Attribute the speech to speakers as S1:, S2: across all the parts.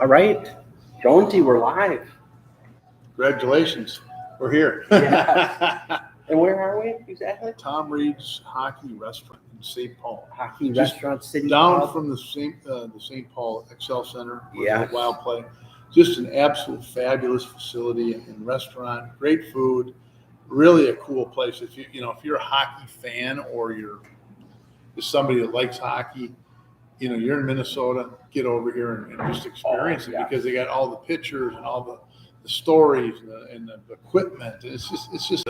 S1: All right, Jonesy, we're live.
S2: Congratulations. We're here.
S1: Yeah. And where are we exactly?
S2: Tom Reed's Hockey Restaurant in St. Paul.
S1: Hockey
S2: Just
S1: Restaurant City
S2: down
S1: Pub.
S2: from the St. Paul Excel Center.
S1: Yes.
S2: Wild Play. Just an absolute fabulous facility and restaurant. Great food. Really a cool place. If you're a hockey fan or you're just somebody that likes hockey, you're in Minnesota, get over here and just experience it, because they got all the pictures and all the stories and the equipment. It's just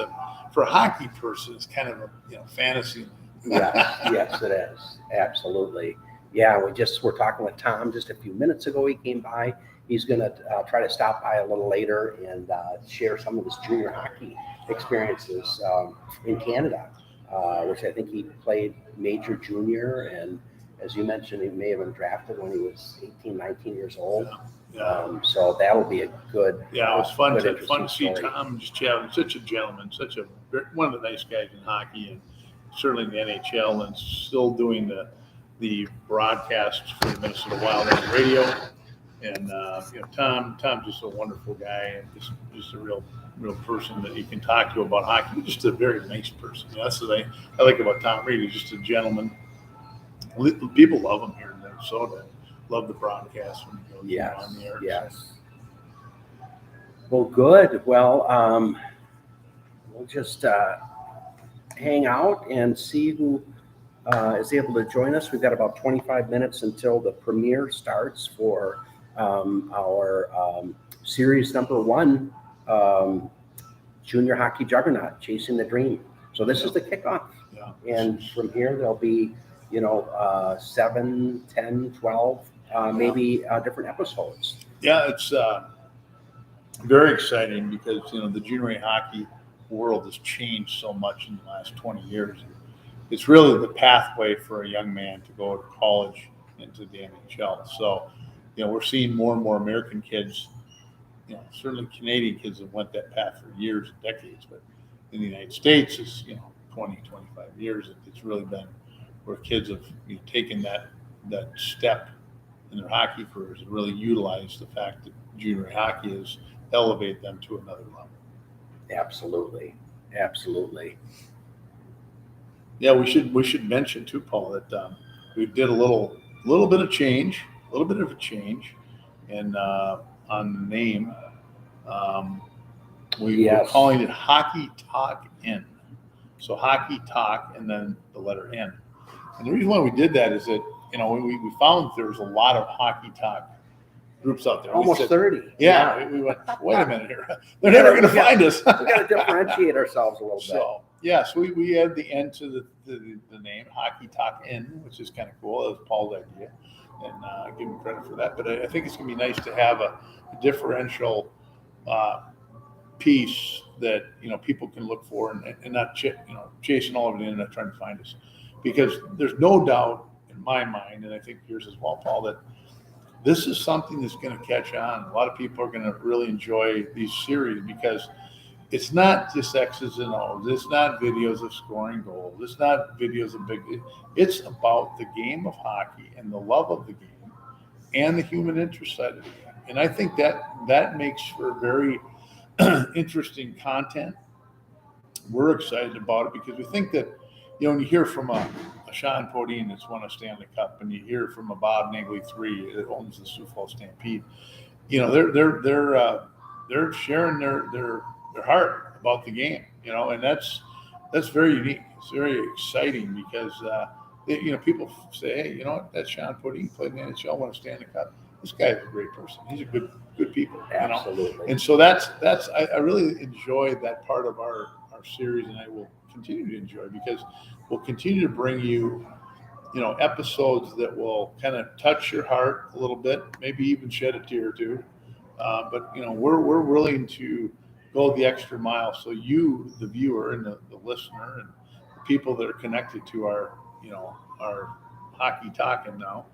S2: for a hockey person, it's kind of a fantasy.
S1: Yes, it is. Absolutely. Yeah, we're talking with Tom just a few minutes ago. He came by. He's going to try to stop by a little later and share some of his junior hockey experiences in Canada, which I think he played major junior. And as you mentioned, he may have been drafted when he was 18, 19 years old.
S2: Yeah.
S1: So that'll be a good.
S2: Yeah, it was fun to see
S1: story.
S2: Tom just chatting. Such a gentleman, one of the nice guys in hockey, and certainly in the NHL, and still doing the broadcasts for the Minnesota Wild on the radio. And Tom's just a wonderful guy, and just a real person that you can talk to about hockey. Just a very nice person. That's the thing I like about Tom Reed. He's just a gentleman. People love him here in Minnesota. Love the broadcast when he goes on the air.
S1: Yes. Well, good. Well, we'll just hang out and see who is able to join us. We've got about 25 minutes until the premiere starts for our series number 1, Junior Hockey Juggernaut, Chasing the Dream. So this is the kickoff. Yeah. And from here, there'll be 7, 10, 12, maybe different episodes.
S2: Yeah, it's very exciting because, the junior hockey world has changed so much in the last 20 years. It's really the pathway for a young man to go to college into the NHL. So, we're seeing more and more American kids, certainly Canadian kids have went that path for years and decades, but in the United States, it's, 20, 25 years. It's really been where kids have taken that step in their hockey careers and really utilize the fact that junior hockey has elevated them to another level.
S1: Absolutely.
S2: Yeah, we should mention too, Paul, that we did a little bit of a change, and on the name, we're calling it HockeyTalkN. So Hockey Talk and then the letter N. And the reason why we did that is that, we found there was a lot of Hockey Talk groups out there.
S1: Almost 30.
S2: Yeah. We went, wait a minute here. They're never going to find us.
S1: We got to differentiate ourselves a little bit.
S2: So we add the N to the name, HockeyTalkN, which is kind of cool. That was Paul's idea. And give him credit for that. But I think it's going to be nice to have a differential piece that people can look for and not chasing all over the internet trying to find us, because there's no doubt in my mind, and I think yours as well, Paul, that this is something that's going to catch on. A lot of people are going to really enjoy these series because it's not just X's and O's. It's not videos of scoring goals. It's not videos of it's about the game of hockey and the love of the game and the human interest side of the game. And I think that makes for very interesting content. We're excited about it because we think that, when you hear from a Sean Podine that's won a Stanley Cup, and you hear from a Bob Nagley III that owns the Sioux Falls Stampede, they're sharing their heart about the game, and that's very unique. It's very exciting because people say, hey, that Sean Podine played in the NHL, won a Stanley Cup. This guy is a great person. He's a good people.
S1: Absolutely.
S2: And so that's I really enjoy that part of our series, and I will continue to enjoy because we'll continue to bring you, episodes that will kind of touch your heart a little bit, maybe even shed a tear or two. But we're willing to go the extra mile so you, the viewer, and the listener, and the people that are connected to our Hockey Talkin' now,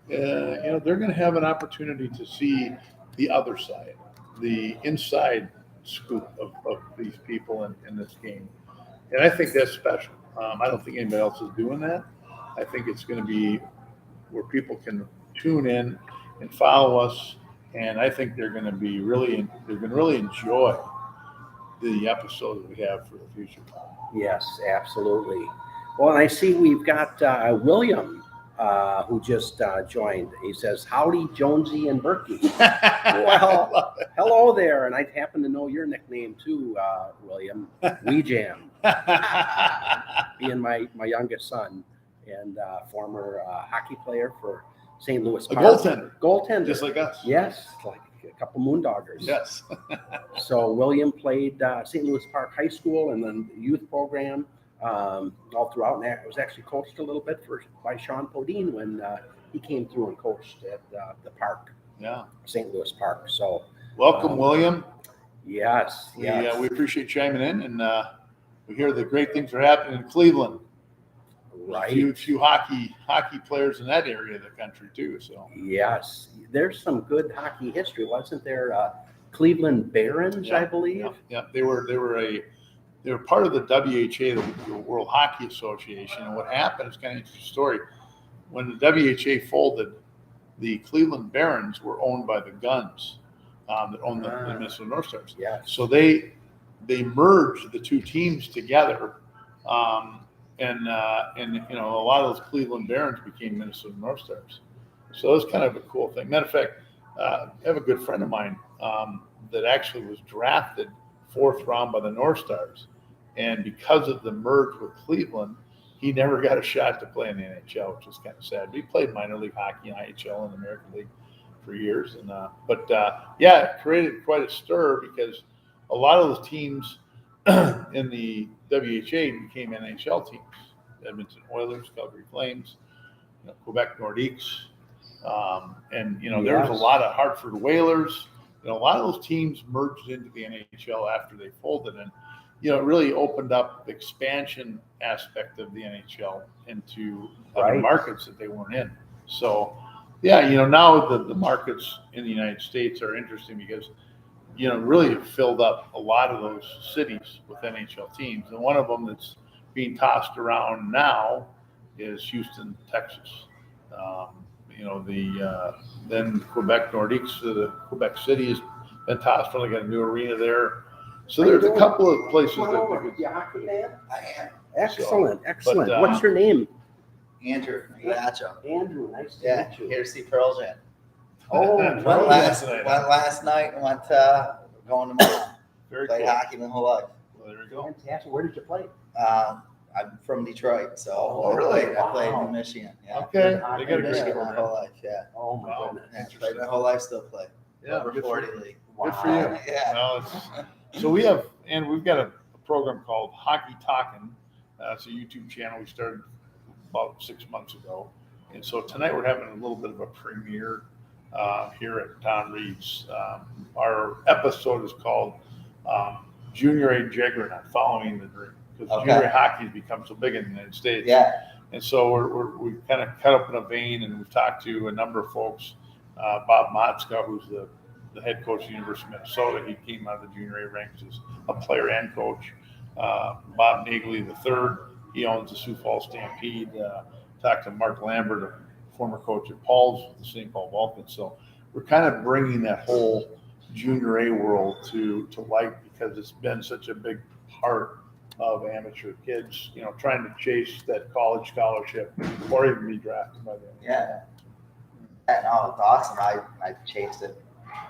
S2: they're going to have an opportunity to see the other side, the inside scoop of these people in this game. And I think that's special. I don't think anybody else is doing that. I think it's going to be where people can tune in and follow us And I think they're going to really enjoy the episode that we have for the future.
S1: Yes, absolutely. Well, and I see we've got William, who just joined. He says, "Howdy, Jonesy and Berkey." Well, hello there, and I happen to know your nickname too, William. Wee Jam, being my youngest son and former hockey player for St. Louis
S2: A
S1: Park.
S2: goaltender, just like us.
S1: Yes, like a couple Moondoggers.
S2: Yes.
S1: So William played St. Louis Park High School and then the youth program all throughout. And I was actually coached a little bit by Sean Podine when he came through and coached at the park, St. Louis Park. So
S2: welcome, William.
S1: Yes.
S2: We appreciate chiming in, and we hear the great things are happening in Cleveland.
S1: Right.
S2: A few hockey players in that area of the country too. So
S1: yes, there's some good hockey history, wasn't there? Cleveland Barons, I believe.
S2: Yeah. They were part of the WHA, the World Hockey Association. And what happened is kind of an interesting story. When the WHA folded, the Cleveland Barons were owned by the Guns, that owned the Minnesota North Stars.
S1: Yeah.
S2: So they merged the two teams together. And a lot of those Cleveland Barons became Minnesota North Stars. So it was kind of a cool thing. Matter of fact, I have a good friend of mine that actually was drafted 4th round by the North Stars. And because of the merge with Cleveland, he never got a shot to play in the NHL, which is kind of sad. But he played minor league hockey in IHL and the American League for years. And it created quite a stir because a lot of those teams in the WHA became NHL teams. Edmonton Oilers, Calgary Flames, Quebec Nordiques, and there was a lot of Hartford Whalers. A lot of those teams merged into the NHL after they folded, and it really opened up the expansion aspect of the NHL into other markets that they weren't in. So, now the markets in the United States are interesting because really have filled up a lot of those cities with NHL teams. And one of them that's being tossed around now is Houston, Texas. Then Quebec Nordiques, the Quebec City has been tossed around. They got a new arena there. So there's a couple of places that
S1: you hockey man?
S3: I am.
S1: Excellent.
S2: But,
S1: What's your name?
S3: Andrew. Gotcha.
S1: Andrew, nice to
S3: Yeah,
S1: meet you.
S3: here to see Pearl Jam.
S1: Oh,
S3: Went
S1: right.
S3: last night and went going tomorrow.
S2: very
S3: Played
S2: cool.
S3: hockey my whole life.
S2: Well, there we go.
S1: Fantastic. Where did you play?
S3: I'm from Detroit, so
S1: Oh,
S3: I played
S1: wow.
S3: in Michigan. Yeah.
S2: Okay, they got a
S3: Played
S2: great
S3: Michigan my
S2: program.
S3: whole life. Yeah.
S1: Oh my
S2: Wow.
S1: goodness.
S3: Yeah, played my whole life. Still play.
S2: Yeah,
S3: Over
S2: good
S3: 40
S2: for,
S3: league.
S2: good for you.
S3: Yeah.
S2: Well, so we've got a program called HockeyTalkN. It's a YouTube channel we started about 6 months ago. And so tonight we're having a little bit of a premiere here at Don Reed's. Our episode is called Junior A Juggernaut, Following the Dream. Because junior hockey has become so big in the United States.
S3: Yeah.
S2: And so we kind of cut up in a vein, and we've talked to a number of folks. Bob Motzka, who's the head coach of the University of Minnesota, he came out of the junior A ranks as a player and coach. Bob Nagley III, he owns the Sioux Falls Stampede. Talked to Mark Lambert, a former coach at Paul's, the St. Paul Vulcans. So we're kind of bringing that whole junior A world to light because it's been such a big part of amateur kids, trying to chase that college scholarship or even be drafted by them.
S3: Yeah. No, it's awesome. I chased it.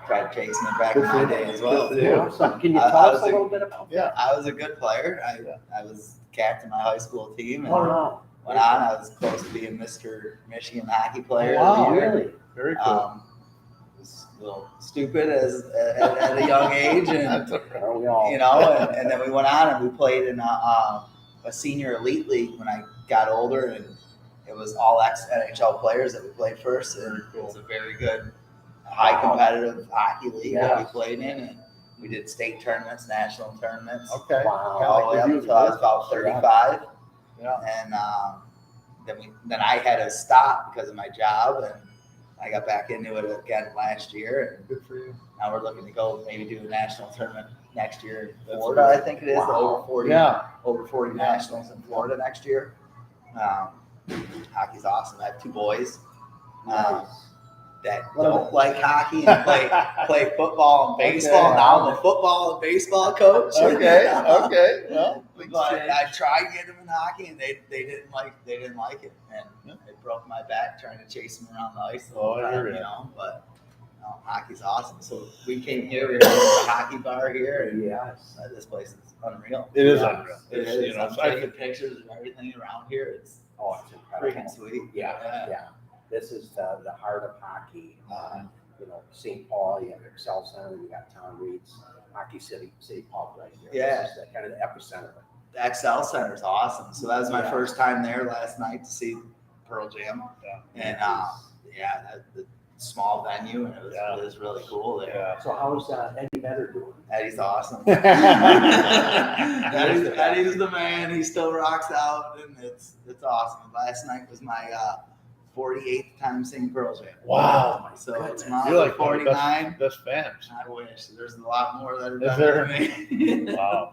S3: Tried chasing it back in my day as well.
S2: Yeah.
S1: Awesome. Can you
S3: I
S1: tell us
S3: was
S1: a
S3: a-
S1: little bit about that?
S2: Yeah.
S3: I was a good player. I was captain of my high school team and
S1: Wow.
S3: went on. I was close to being Mr. Michigan hockey player
S1: Wow,
S3: of the year.
S1: really?
S2: Very cool.
S3: Was a little stupid at a young age, and
S1: Are we all?
S3: and then we went on and we played in a senior elite league when I got older, and it was all ex-NHL players that we played first, and it was a very good, high competitive hockey league that we played in, and we did state tournaments, national tournaments,
S2: Okay.
S1: Wow.
S3: all the way up until I was about 35.
S2: Yeah.
S3: And then I had to stop because of my job, and I got back into it again last year. And
S2: Good for you.
S3: now we're looking to go maybe do a national tournament next year in
S2: That's
S3: Florida.
S2: good.
S3: I think it is
S1: Wow.
S3: over 40 nationals in Florida next year. Hockey's awesome. I have two boys.
S1: Nice.
S3: that don't like hockey and play football and baseball.
S1: Okay.
S3: Now I'm a football and baseball coach.
S2: Okay. Well,
S3: But I tried getting them in hockey, and they didn't like it, and it broke my back trying to chase them around the ice the whole time, But hockey's awesome. So we came here. We were at the hockey bar here, and
S1: Yes.
S3: this place is unreal.
S2: it is unreal.
S3: It
S2: It's,
S3: is. I'm
S2: I
S3: taking pictures of everything around here. It's
S1: Oh, it's incredible.
S3: freaking sweet.
S1: Yeah. This is the heart of hockey. St. Paul, you have Excel Center, you got Tom Reed's Hockey City Paul right there.
S3: Yeah.
S1: This is the kind of the epicenter.
S3: The XL Center is awesome. So that was my
S1: Yeah.
S3: first time there last night to see Pearl Jam, and the small venue, and it was really cool there.
S2: Yeah.
S1: So how's Eddie Vedder doing?
S3: Eddie's awesome.
S2: Yeah.
S3: Eddie's the man. He still rocks out, and it's awesome. Last night was my 48th time seeing Pearl Jam.
S2: Wow.
S3: So
S1: goodness.
S3: tomorrow
S2: You're like one of the
S3: 49.
S2: best fans.
S3: I wish. There's a lot more that are
S2: Is
S3: better
S2: there?
S3: than me.
S2: Wow.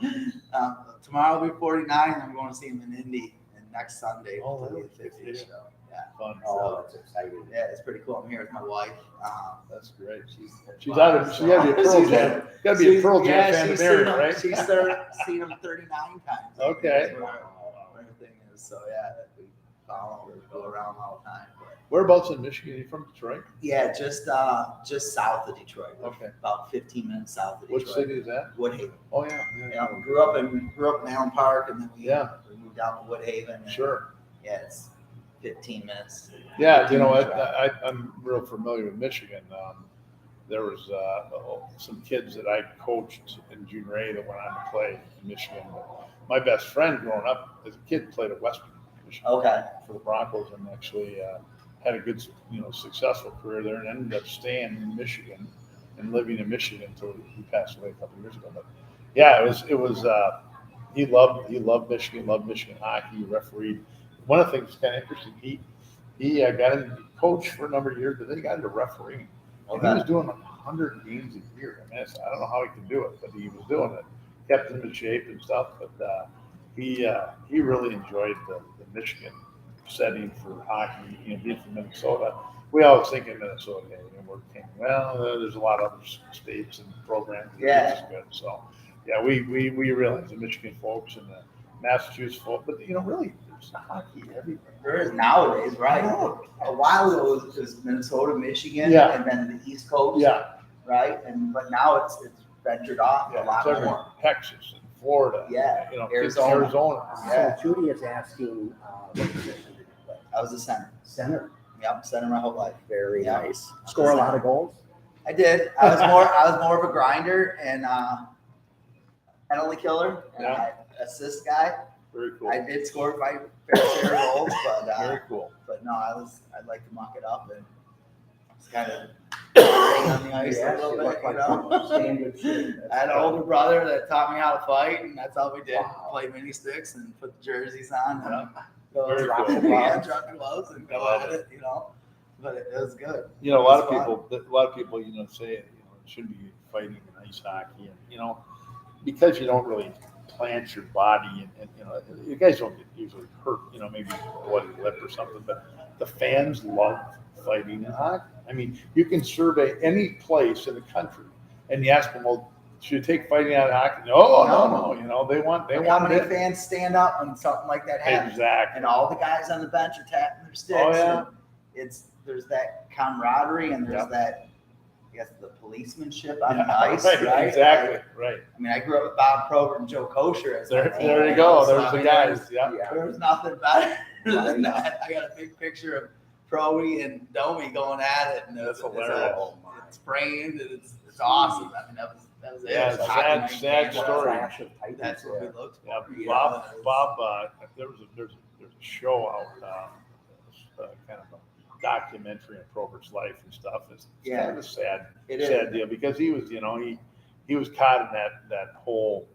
S3: Tomorrow will be 49. I'm going to see him in Indy, and next Sunday
S2: Oh,
S3: will be
S2: really?
S3: the 50th show. Yeah.
S2: Fun.
S1: Oh, that's exciting.
S3: Yeah, it's pretty cool. I'm here with my wife.
S2: That's great.
S3: She's
S2: She's out of. She got to be a Pearl Jam. Got to be a Pearl Jam fan to marry, right?
S3: She's seen him 39 times.
S2: Okay.
S3: That's where everything is. So we follow. We go around all the time. But
S2: Whereabouts in Michigan? Are you from Detroit?
S3: yeah, just south of Detroit.
S2: Okay.
S3: About 15 minutes south of
S2: Which
S3: Detroit.
S2: city is that?
S3: Woodhaven.
S2: Oh yeah.
S3: We grew up in Allen Park, and then we moved down to Woodhaven. And
S2: Sure.
S3: Yeah, it's 15 minutes.
S2: Yeah,
S3: 15 minutes
S2: what?
S3: drive.
S2: I'm real familiar with Michigan. There was some kids that I coached in junior A that went on to play in Michigan. My best friend growing up as a kid played at Western Michigan
S3: Okay.
S2: for the Broncos, and actually had a good, successful career there, and ended up staying in Michigan and living in Michigan until he passed away a couple of years ago. But yeah, it was. He loved Michigan, loved Michigan hockey. He refereed. One of the things that's kind of interesting, he got into coach for a number of years, but then he got into refereeing. And he was doing like 100 games a year. I mean, I don't know how he could do it, but he was doing it. Kept him in shape and stuff. But he really enjoyed the Michigan setting for hockey. Being from Minnesota, we always think in Minnesota, we're thinking, well, there's a lot of other states and programs that is good. So yeah, we realize the Michigan folks and the Massachusetts folks, but really there's hockey everywhere.
S3: There is nowadays, right? A while ago it was Minnesota, Michigan,
S2: Yeah.
S3: and then the East Coast,
S2: Yeah,
S3: right? But now it's ventured off a lot
S2: it's everywhere.
S3: more.
S2: Texas and Florida.
S3: Yeah,
S2: Arizona.
S3: Yeah.
S1: So Judy is asking, what position did you play?
S3: I was a center.
S1: Center.
S3: Yep, center my whole life.
S1: Very
S3: Yeah.
S1: nice. Score a lot of goals?
S3: I did. I was more of a grinder and penalty killer and assist guy.
S2: Very cool.
S3: I did score my fair share of goals,
S2: Very cool.
S3: but no, I'd like to muck it up and just kind of hang on the ice a little bit,
S1: Standard shape.
S3: I had an older brother that taught me how to fight, and that's all we did.
S1: Wow.
S3: Play mini sticks and put the jerseys on and go
S2: Very
S3: drop
S2: cool.
S3: the gloves, drop the gloves, and go
S2: Love
S3: at it. But it was good.
S2: A lot of
S3: It's
S2: people, say it should be fighting in ice hockey, and because you don't really plant your body, and you guys don't get usually hurt, maybe bloody lip or something, but the fans love fighting in hockey. I mean, you can survey any place in the country, and you ask them, well, should you take fighting out of hockey? No. They want
S3: How many
S2: it.
S3: fans stand up when something like that happens?
S2: Exactly.
S3: And all the guys on the bench are tapping their sticks.
S2: Oh, yeah.
S3: And there's that camaraderie, and there's that, I guess, the policemanship on the ice, right?
S2: Exactly. Right.
S3: I mean, I grew up with Bob Probert and Joe Kosher. As my
S2: There you
S3: team,
S2: go.
S3: so,
S2: There's
S3: I
S2: the
S3: mean,
S2: guys. Yeah.
S3: There was nothing better than that. I got a big picture of Proby and Domi going at it, and
S2: That's hilarious.
S3: it's framed, and it's awesome. I mean, that was it.
S2: Yeah,
S3: It was hockey night,
S2: sad
S3: and
S2: story.
S1: Flash of Titans
S3: That's what we
S1: there.
S3: looked
S2: Yeah,
S3: for.
S2: Bob. There's a show out, kind of a documentary on Probert's life and stuff. It's kind of a sad deal, because he was, he was caught in that whole,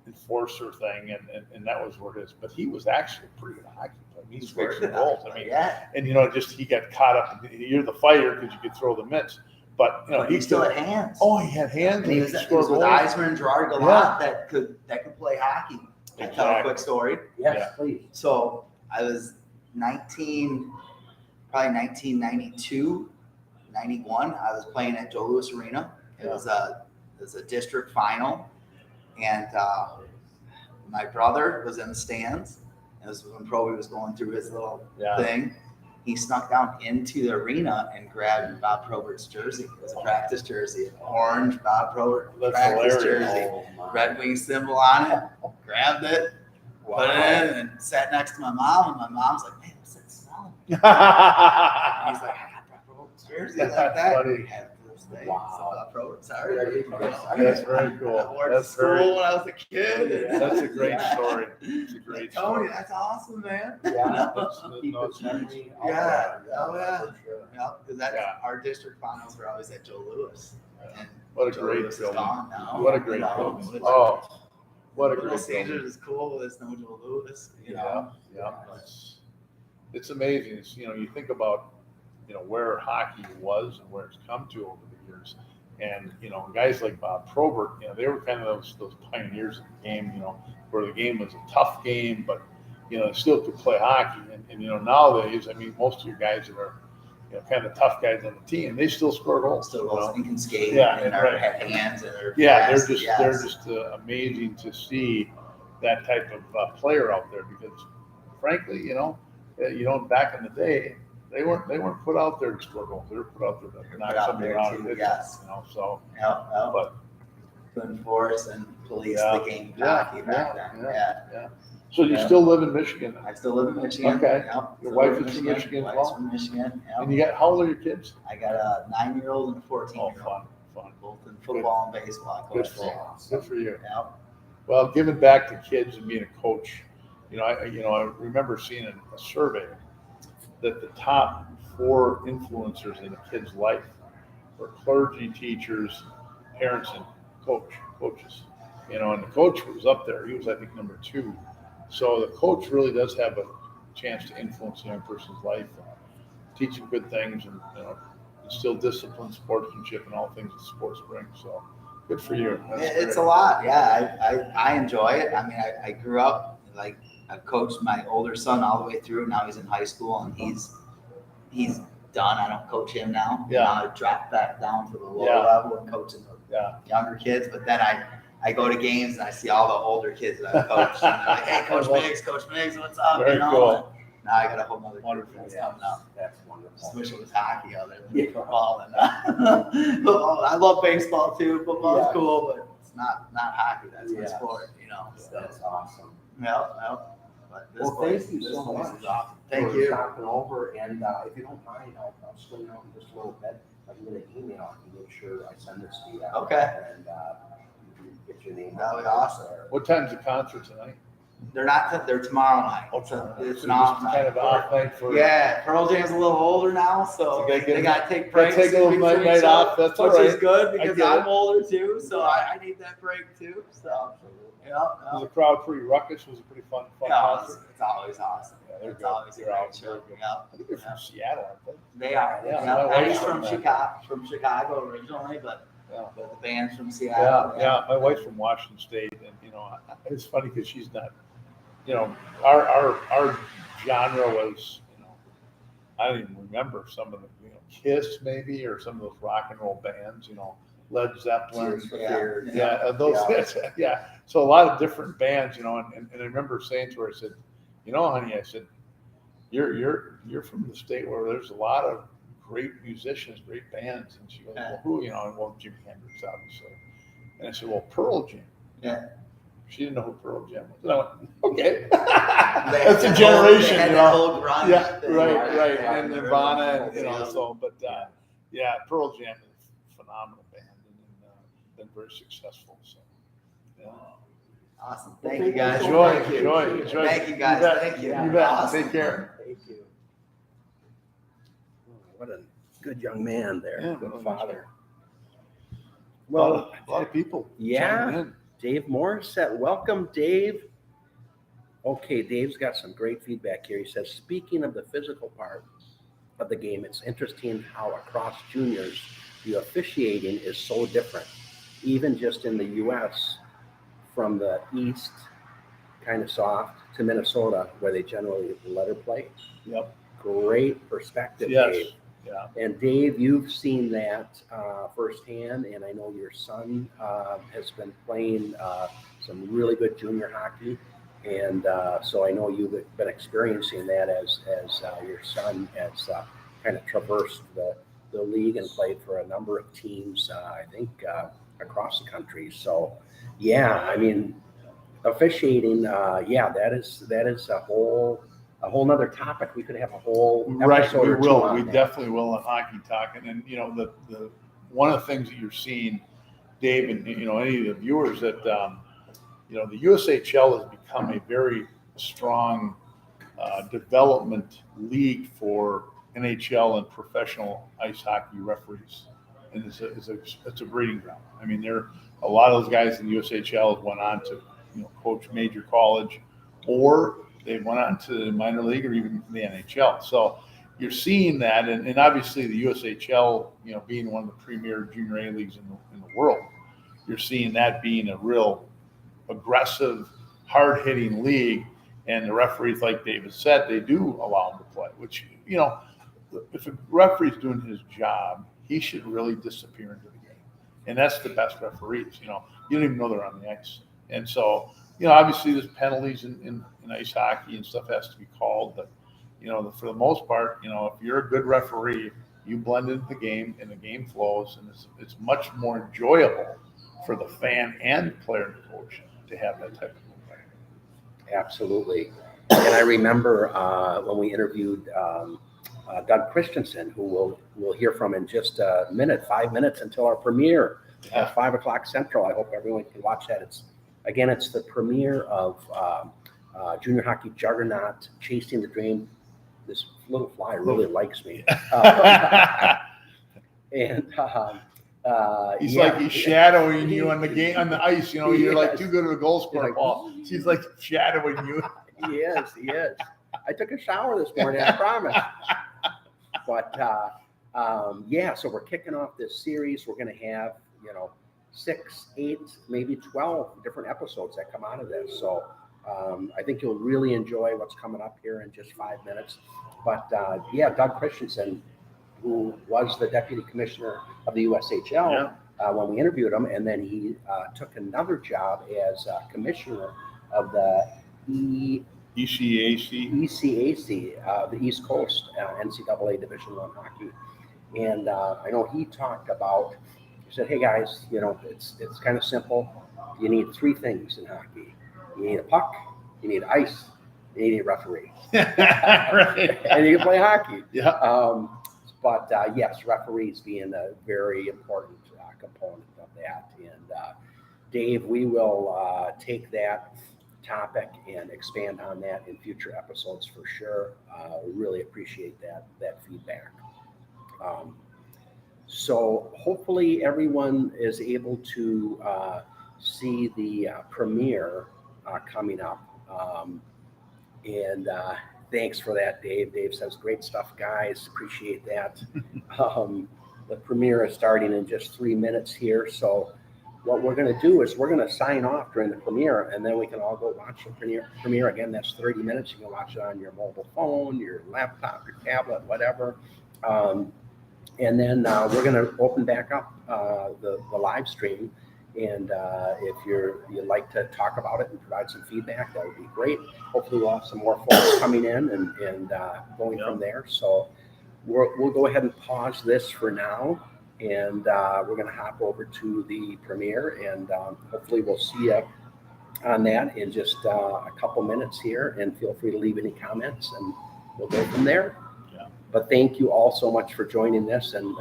S2: enforcer thing, and that was where his. But he was actually a pretty good hockey player. He scored some goals. I mean, and he got caught up. You're the fighter because you could throw the mitts. But
S3: he still had hands.
S2: Oh, he had hands.
S3: And he was with Eisner and Gerard Gallant that could play hockey. I tell a quick story.
S1: Yes, please.
S3: So I was 19, probably 1992, 91, I was playing at Joe Louis Arena. It was a district final, and my brother was in the stands. It was when Proby was going through his little thing. He snuck down into the arena and grabbed Bob Probert's jersey. It was a practice jersey, an orange Bob Probert practice jersey, Red Wing symbol on it. Grabbed it, put it in, and sat next to my mom. And my mom's like, "Man, what's that smell?" He's like, "I got Bob Probert's jersey like that."
S2: Funny.
S3: Wow. Sorry.
S2: That's very cool.
S3: I wore it to school when I was a kid.
S2: That's a great story. It's a great
S3: Tony,
S2: story.
S3: that's awesome, man.
S1: Yeah.
S3: Yeah. Oh, yeah. Yeah, because that's our district finals were always at Joe Louis. And
S2: What a
S3: Joe
S2: great
S3: Louis
S2: film.
S3: is gone now.
S2: What a great film.
S3: Which-
S2: Oh, what a
S3: Little
S2: great
S3: Caesars
S2: film.
S3: is cool, but there's no Joe Louis. You know?
S2: Yeah. It's amazing. It's, you think about, where hockey was and where it's come to over the years. And, guys like Bob Probert, they were kind of those pioneers of the game, where the game was a tough game, but, they still could play hockey. And nowadays, I mean, most of your guys that are, kind of tough guys on the team, they still score goals.
S3: Still goes and can skate
S2: Yeah,
S3: and
S2: right.
S3: have hands and are
S2: Yeah,
S3: fast.
S2: they're just amazing to see that type of player out there because, frankly, back in the day, they weren't put out there to score goals. They were put out there to knock somebody around and hit them, So, but
S3: to enforce and police the game of hockey back then. Yeah.
S2: So you still live in Michigan,
S3: I still live in Michigan.
S2: Okay.
S3: Yep.
S2: Your
S3: Still
S2: wife
S3: live in
S2: is from Michigan as
S3: Wife's
S2: well?
S3: from Michigan. Yep.
S2: and you got how old are your kids?
S3: I got a 9-year-old and a 14-year-old.
S2: Fun.
S3: Both in football and baseball. I
S2: Good
S3: coach
S2: for
S3: there.
S2: you. Good for you.
S3: Yep.
S2: Well, giving back to kids and being a coach, I remember seeing a survey that the top 4 influencers in a kid's life were clergy, teachers, parents, and coaches. And the coach was up there. He was, I think, number 2. So the coach really does have a chance to influence a young person's life, teach them good things, and instill discipline, sportsmanship, and all things that sports bring. So good for you.
S3: It's a lot. Yeah, I enjoy it. I mean, I grew up like I've coached my older son all the way through. Now he's in high school and he's done. I don't coach him now.
S2: Yeah.
S3: Now I dropped back down to the lower level and coaching the younger kids. But then I go to games and I see all the older kids that I've coached. And they're like, "Hey, Coach Miggs, what's up?"
S2: Very cool.
S3: Now I got a whole other group that's coming up.
S1: That's wonderful.
S3: Just wish it was hockey other than football. And football. I love baseball too. Football is cool, but it's not hockey. That's my sport, So,
S1: That's awesome.
S3: yeah. But this place,
S1: thank you
S3: this
S1: so
S3: place
S1: much.
S3: is awesome. Thank
S1: for
S3: you.
S1: stopping over, and if you don't mind, I'll swing out in just a little bit. I'm gonna email and make sure I send this to you.
S3: Okay.
S1: And you can get your name.
S3: That'd be
S1: out
S3: awesome.
S1: there.
S2: What time's the concert tonight?
S3: They're not. They're tomorrow night. It's an off night.
S2: Kind of off night for
S3: Yeah, Pearl Jam's a little older now, so
S2: You gotta get-
S3: they got to take
S2: gotta
S3: breaks.
S2: take a little
S3: in between,
S2: night
S3: so-
S2: off, that's all
S3: which is
S2: right.
S3: good
S2: I
S3: because
S2: get
S3: I'm
S2: it.
S3: older too, so I need that break too. So
S2: Was the crowd pretty ruckus? Was it pretty fun concert?
S3: it's always awesome.
S2: Yeah, they're
S3: It's
S2: good.
S3: always a
S2: They're
S3: great
S2: out.
S3: show.
S2: They're good.
S3: Yeah.
S2: I think they're from Seattle, aren't
S3: They are.
S2: Yeah,
S3: Yeah,
S2: my wife's
S3: Eddie's
S2: from
S3: from Chicago originally, but
S2: Yeah.
S3: the band's from
S2: they?
S3: Seattle.
S2: Yeah. My wife's from Washington State, and it's funny because she's not. Our genre was, I don't even remember some of the, Kiss maybe, or some of those rock and roll bands, Led Zeppelin.
S1: Tears for Fears.
S2: Those. Yeah. So a lot of different bands, and I remember saying to her, I said, honey, I said, you're from the state where there's a lot of great musicians, great bands, and she goes, well, who? Well, Jimi Hendrix, obviously, and I said, well, Pearl Jam.
S3: Yeah.
S2: She didn't know who Pearl Jam was. And I went, okay.
S3: They
S2: That's
S3: had
S2: a
S3: that whole-
S2: generation,
S3: they had
S2: you
S3: that
S2: know.
S3: whole grunge
S2: Yeah,
S3: thing,
S2: right.
S3: Yeah,
S2: And
S3: they're
S2: Nirvana,
S3: really cool.
S2: so, but Pearl Jam is a phenomenal band and been very successful. So, yeah.
S3: Awesome. Thank you guys.
S2: Enjoy.
S3: Thank you guys.
S2: bet.
S3: Thank you.
S2: You bet.
S3: Awesome.
S2: Take care.
S1: Thank you. What a good young man there.
S2: Yeah,
S1: Good
S2: well,
S1: father.
S2: Well, a lot of people.
S1: Yeah.
S2: chiming in.
S1: Dave Morissette. Welcome, Dave. Okay, Dave's got some great feedback here. He says, speaking of the physical part of the game, it's interesting how across juniors, the officiating is so different. Even just in the U.S., from the East, kind of soft, to Minnesota, where they generally letter play.
S2: Yep.
S1: Great perspective,
S2: Yes.
S1: Dave.
S2: Yeah.
S1: And Dave, you've seen that firsthand, and I know your son has been playing some really good junior hockey, and so I know you've been experiencing that as your son has kind of traversed the league and played for a number of teams, I think, across the country. So, yeah, I mean, officiating, that is a whole nother topic. We could have a whole
S2: Right,
S1: episode
S2: we
S1: or two
S2: will.
S1: on
S2: We
S1: that.
S2: definitely will on Hockey Talk. And you know, the one of the things that you're seeing, Dave, and you know, any of the viewers that you know, the USHL has become a very strong development league for NHL and professional ice hockey referees, and it's a breeding ground. I mean, a lot of those guys in the USHL went on to, you know, coach major college, or they went on to the minor league or even the NHL. So you're seeing that, and obviously the USHL, you know, being one of the premier junior A leagues in the world, you're seeing that being a real aggressive, hard-hitting league. And the referees, like David said, they do allow them to play, which, you know, if a referee's doing his job, he should really disappear into the game. And that's the best referees, you know. You don't even know they're on the ice. And so, you know, obviously there's penalties in ice hockey and stuff has to be called. But, you know, for the most part, you know, if you're a good referee, you blend into the game and the game flows. And it's much more enjoyable for the fan and the player and the coach to have that type of play.
S1: Absolutely. And I remember when we interviewed Doug Christensen, who we'll hear from in just a minute, 5 minutes until our premiere at 5 o'clock Central. I hope everyone can watch that. It's the premiere of junior hockey juggernaut, Chasing the Dream. This little fly really likes me. And
S2: he's like he's shadowing you on the game on the ice. You know, you're like too good of a goal scorer, Paul. She's like shadowing you.
S1: He is. I took a shower this morning, I promise. But so we're kicking off this series. We're going to have, you know, 6, 8, maybe 12 different episodes that come out of this. So I think you'll really enjoy what's coming up here in just 5 minutes. But Doug Christensen, who was the deputy commissioner of the USHL when we interviewed him, and then he took another job as commissioner of the
S2: ECAC,
S1: the East Coast NCAA Division I hockey. And I know he talked about, he said, hey guys, you know, it's kind of simple. You need 3 things in hockey. You need a puck, you need ice, you need a referee.
S2: Right.
S1: And you can play hockey.
S2: Yeah.
S1: But yes, referees being a very important component of that. And Dave, we will take that topic and expand on that in future episodes for sure. We really appreciate that feedback. So hopefully everyone is able to see the premiere coming up. And thanks for that, Dave. Dave says, great stuff, guys. Appreciate that. The premiere is starting in just 3 minutes here. So what we're going to do is we're going to sign off during the premiere, and then we can all go watch the premiere. Again, that's 30 minutes. You can watch it on your mobile phone, your laptop, your tablet, whatever. And then we're going to open back up the live stream. And if you'd like to talk about it and provide some feedback, that would be great. Hopefully we'll have some more folks coming in and going from there. So we'll go ahead and pause this for now. And we're going to hop over to the premiere. And hopefully we'll see you on that in just a couple minutes here. And feel free to leave any comments and we'll go from there.
S2: Yeah.
S1: But thank you all so much for joining this. And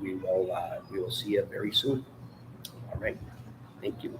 S1: we will see you very soon. All right. Thank you.